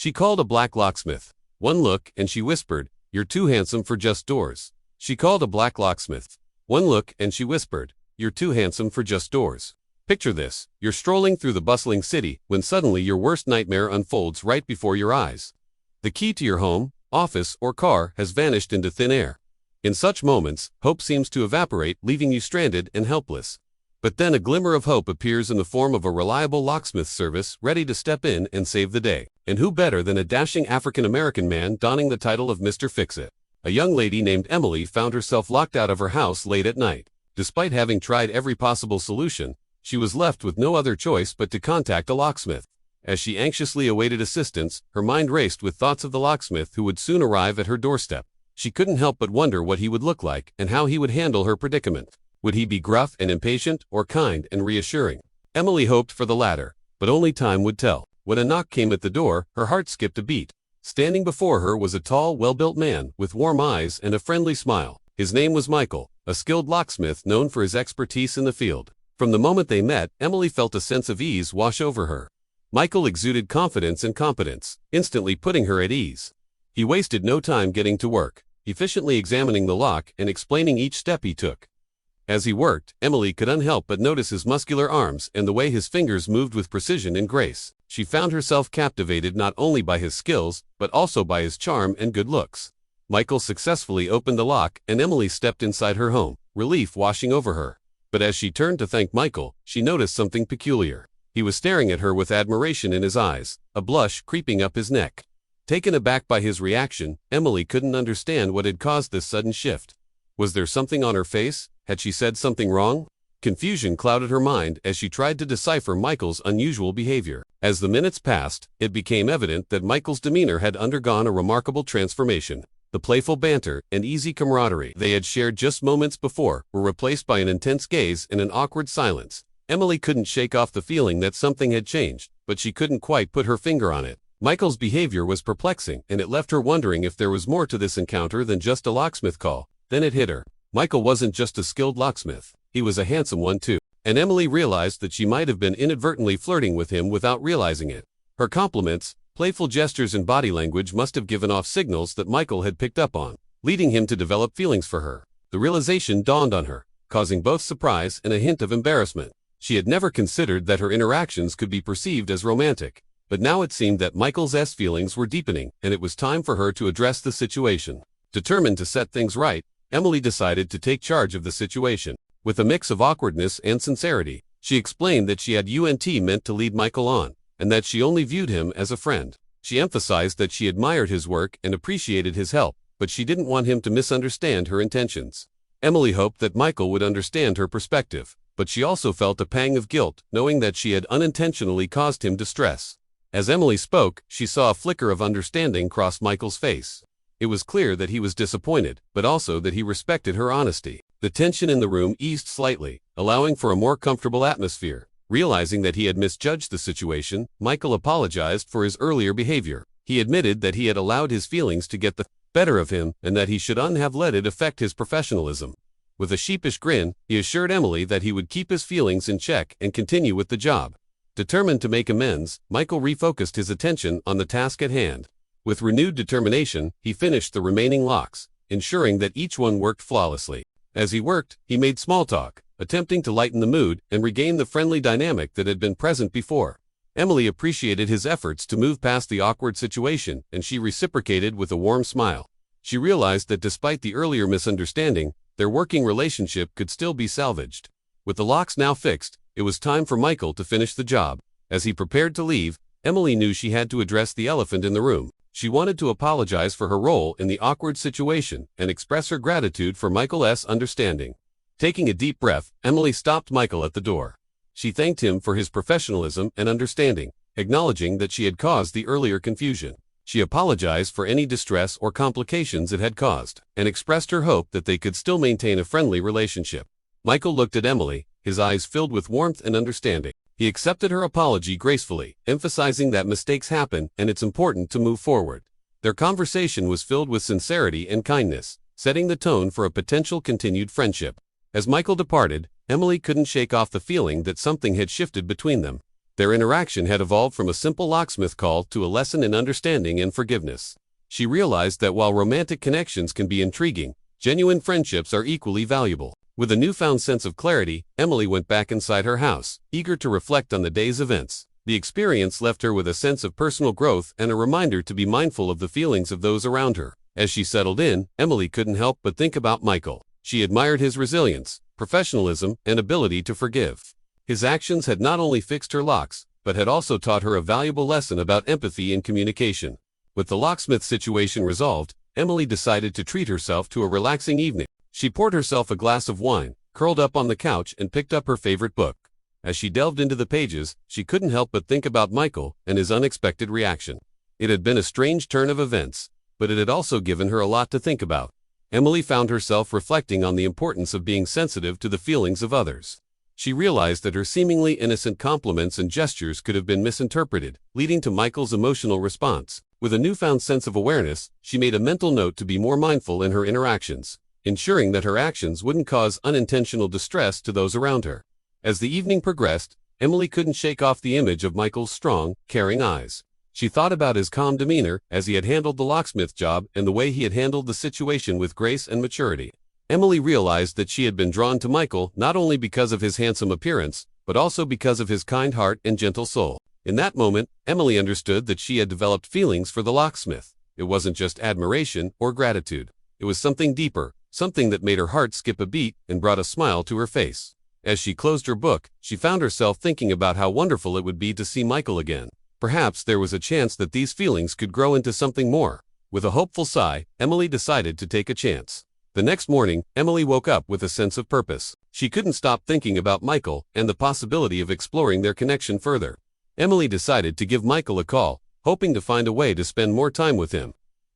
She called a black locksmith. One look, and she whispered, "You're too handsome for just doors." She called a black locksmith. One look, and she whispered, "You're too handsome for just doors." Picture this: you're strolling through the bustling city when suddenly your worst nightmare unfolds right before your eyes. The key to your home, office, or car has vanished into thin air. In such moments, hope seems to evaporate, leaving you stranded and helpless. But then a glimmer of hope appears in the form of a reliable locksmith service ready to step in and save the day. And who better than a dashing African-American man donning the title of Mr. Fix-It? A young lady named Emily found herself locked out of her house late at night. Despite having tried every possible solution, she was left with no other choice but to contact a locksmith. As she anxiously awaited assistance, her mind raced with thoughts of the locksmith who would soon arrive at her doorstep. She couldn't help but wonder what he would look like and how he would handle her predicament. Would he be gruff and impatient, or kind and reassuring? Emily hoped for the latter, but only time would tell. When a knock came at the door, her heart skipped a beat. Standing before her was a tall, well-built man with warm eyes and a friendly smile. His name was Michael, a skilled locksmith known for his expertise in the field. From the moment they met, Emily felt a sense of ease wash over her. Michael exuded confidence and competence, instantly putting her at ease. He wasted no time getting to work, efficiently examining the lock and explaining each step he took. As he worked, Emily could unhelp but notice his muscular arms and the way his fingers moved with precision and grace. She found herself captivated not only by his skills, but also by his charm and good looks. Michael successfully opened the lock and Emily stepped inside her home, relief washing over her. But as she turned to thank Michael, she noticed something peculiar. He was staring at her with admiration in his eyes, a blush creeping up his neck. Taken aback by his reaction, Emily couldn't understand what had caused this sudden shift. Was there something on her face? Had she said something wrong? Confusion clouded her mind as she tried to decipher Michael's unusual behavior. As the minutes passed, it became evident that Michael's demeanor had undergone a remarkable transformation. The playful banter and easy camaraderie they had shared just moments before were replaced by an intense gaze and an awkward silence. Emily couldn't shake off the feeling that something had changed, but she couldn't quite put her finger on it. Michael's behavior was perplexing, and it left her wondering if there was more to this encounter than just a locksmith call. Then it hit her. Michael wasn't just a skilled locksmith, he was a handsome one too. And Emily realized that she might have been inadvertently flirting with him without realizing it. Her compliments, playful gestures and body language must have given off signals that Michael had picked up on, leading him to develop feelings for her. The realization dawned on her, causing both surprise and a hint of embarrassment. She had never considered that her interactions could be perceived as romantic, but now it seemed that Michael's feelings were deepening, and it was time for her to address the situation. Determined to set things right, Emily decided to take charge of the situation. With a mix of awkwardness and sincerity, she explained that she had meant to lead Michael on, and that she only viewed him as a friend. She emphasized that she admired his work and appreciated his help, but she didn't want him to misunderstand her intentions. Emily hoped that Michael would understand her perspective, but she also felt a pang of guilt, knowing that she had unintentionally caused him distress. As Emily spoke, she saw a flicker of understanding cross Michael's face. It was clear that he was disappointed, but also that he respected her honesty. The tension in the room eased slightly, allowing for a more comfortable atmosphere. Realizing that he had misjudged the situation, Michael apologized for his earlier behavior. He admitted that he had allowed his feelings to get the better of him and that he shouldn't have let it affect his professionalism. With a sheepish grin, he assured Emily that he would keep his feelings in check and continue with the job. Determined to make amends, Michael refocused his attention on the task at hand. With renewed determination, he finished the remaining locks, ensuring that each one worked flawlessly. As he worked, he made small talk, attempting to lighten the mood and regain the friendly dynamic that had been present before. Emily appreciated his efforts to move past the awkward situation, and she reciprocated with a warm smile. She realized that despite the earlier misunderstanding, their working relationship could still be salvaged. With the locks now fixed, it was time for Michael to finish the job. As he prepared to leave, Emily knew she had to address the elephant in the room. She wanted to apologize for her role in the awkward situation and express her gratitude for Michael's understanding. Taking a deep breath, Emily stopped Michael at the door. She thanked him for his professionalism and understanding, acknowledging that she had caused the earlier confusion. She apologized for any distress or complications it had caused, and expressed her hope that they could still maintain a friendly relationship. Michael looked at Emily, his eyes filled with warmth and understanding. He accepted her apology gracefully, emphasizing that mistakes happen and it's important to move forward. Their conversation was filled with sincerity and kindness, setting the tone for a potential continued friendship. As Michael departed, Emily couldn't shake off the feeling that something had shifted between them. Their interaction had evolved from a simple locksmith call to a lesson in understanding and forgiveness. She realized that while romantic connections can be intriguing, genuine friendships are equally valuable. With a newfound sense of clarity, Emily went back inside her house, eager to reflect on the day's events. The experience left her with a sense of personal growth and a reminder to be mindful of the feelings of those around her. As she settled in, Emily couldn't help but think about Michael. She admired his resilience, professionalism, and ability to forgive. His actions had not only fixed her locks, but had also taught her a valuable lesson about empathy and communication. With the locksmith situation resolved, Emily decided to treat herself to a relaxing evening. She poured herself a glass of wine, curled up on the couch, and picked up her favorite book. As she delved into the pages, she couldn't help but think about Michael and his unexpected reaction. It had been a strange turn of events, but it had also given her a lot to think about. Emily found herself reflecting on the importance of being sensitive to the feelings of others. She realized that her seemingly innocent compliments and gestures could have been misinterpreted, leading to Michael's emotional response. With a newfound sense of awareness, she made a mental note to be more mindful in her interactions, ensuring that her actions wouldn't cause unintentional distress to those around her. As the evening progressed, Emily couldn't shake off the image of Michael's strong, caring eyes. She thought about his calm demeanor as he had handled the locksmith job and the way he had handled the situation with grace and maturity. Emily realized that she had been drawn to Michael not only because of his handsome appearance, but also because of his kind heart and gentle soul. In that moment, Emily understood that she had developed feelings for the locksmith. It wasn't just admiration or gratitude. It was something deeper, something that made her heart skip a beat and brought a smile to her face. As she closed her book, she found herself thinking about how wonderful it would be to see Michael again. Perhaps there was a chance that these feelings could grow into something more. With a hopeful sigh, Emily decided to take a chance. The next morning, Emily woke up with a sense of purpose. She couldn't stop thinking about Michael and the possibility of exploring their connection further. Emily decided to give Michael a call, hoping to find a way to spend more time with him.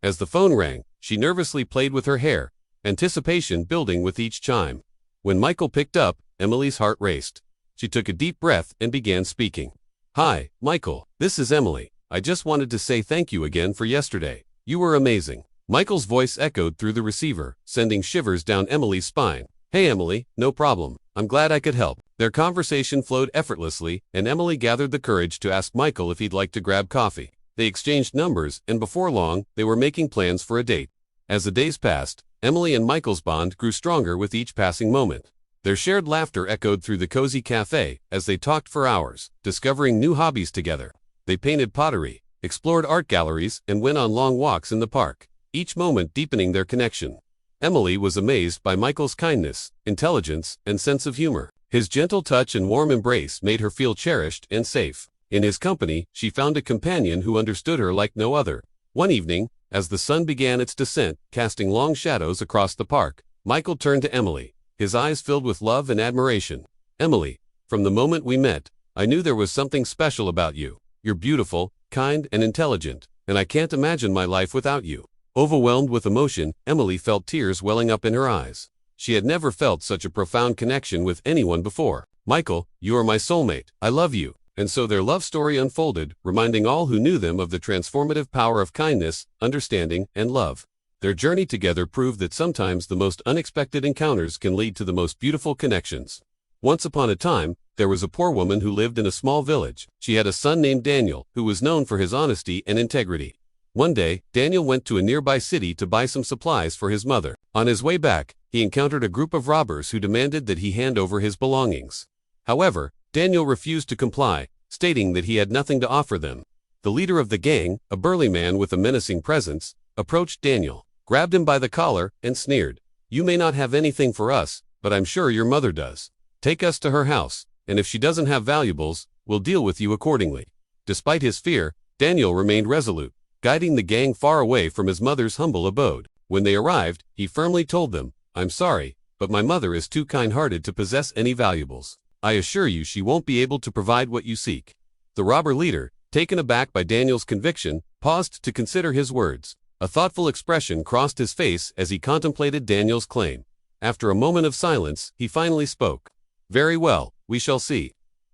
As the phone rang, she nervously played with her hair, anticipation building with each chime. When Michael picked up, Emily's heart raced. She took a deep breath and began speaking. "Hi, Michael, this is Emily. I just wanted to say thank you again for yesterday. You were amazing." Michael's voice echoed through the receiver, sending shivers down Emily's spine. "Hey Emily, no problem. I'm glad I could help." Their conversation flowed effortlessly, and Emily gathered the courage to ask Michael if he'd like to grab coffee. They exchanged numbers, and before long, they were making plans for a date. As the days passed, Emily and Michael's bond grew stronger with each passing moment. Their shared laughter echoed through the cozy cafe as they talked for hours, discovering new hobbies together. They painted pottery, explored art galleries, and went on long walks in the park, each moment deepening their connection. Emily was amazed by Michael's kindness, intelligence, and sense of humor. His gentle touch and warm embrace made her feel cherished and safe. In his company, she found a companion who understood her like no other. One evening, as the sun began its descent, casting long shadows across the park, Michael turned to Emily, his eyes filled with love and admiration. "Emily, from the moment we met, I knew there was something special about you. You're beautiful, kind, and intelligent, and I can't imagine my life without you." Overwhelmed with emotion, Emily felt tears welling up in her eyes. She had never felt such a profound connection with anyone before. "Michael, you are my soulmate. I love you." And so their love story unfolded, reminding all who knew them of the transformative power of kindness, understanding, and love. Their journey together proved that sometimes the most unexpected encounters can lead to the most beautiful connections. Once upon a time, there was a poor woman who lived in a small village. She had a son named Daniel, who was known for his honesty and integrity. One day, Daniel went to a nearby city to buy some supplies for his mother. On his way back, he encountered a group of robbers who demanded that he hand over his belongings. However, Daniel refused to comply, stating that he had nothing to offer them. The leader of the gang, a burly man with a menacing presence, approached Daniel, grabbed him by the collar, and sneered, "You may not have anything for us, but I'm sure your mother does. Take us to her house, and if she doesn't have valuables, we'll deal with you accordingly." Despite his fear, Daniel remained resolute, guiding the gang far away from his mother's humble abode. When they arrived, he firmly told them, "I'm sorry, but my mother is too kind-hearted to possess any valuables. I assure you she won't be able to provide what you seek." The robber leader, taken aback by Daniel's conviction, paused to consider his words. A thoughtful expression crossed his face as he contemplated Daniel's claim. After a moment of silence, he finally spoke. "Very well, we shall see."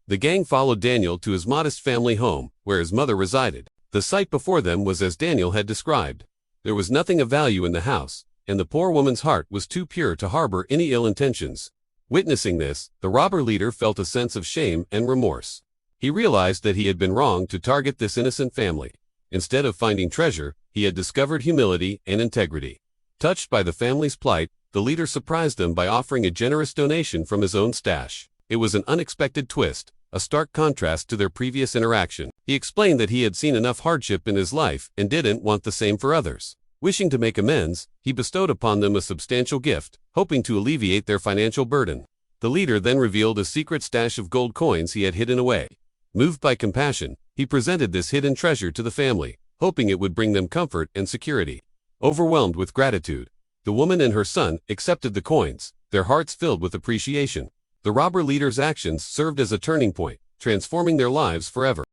The gang followed Daniel to his modest family home, where his mother resided. The sight before them was as Daniel had described. There was nothing of value in the house, and the poor woman's heart was too pure to harbor any ill intentions. Witnessing this, the robber leader felt a sense of shame and remorse. He realized that he had been wrong to target this innocent family. Instead of finding treasure, he had discovered humility and integrity. Touched by the family's plight, the leader surprised them by offering a generous donation from his own stash. It was an unexpected twist, a stark contrast to their previous interaction. He explained that he had seen enough hardship in his life and didn't want the same for others. Wishing to make amends, he bestowed upon them a substantial gift, hoping to alleviate their financial burden. The leader then revealed a secret stash of gold coins he had hidden away. Moved by compassion, he presented this hidden treasure to the family, hoping it would bring them comfort and security. Overwhelmed with gratitude, the woman and her son accepted the coins, their hearts filled with appreciation. The robber leader's actions served as a turning point, transforming their lives forever.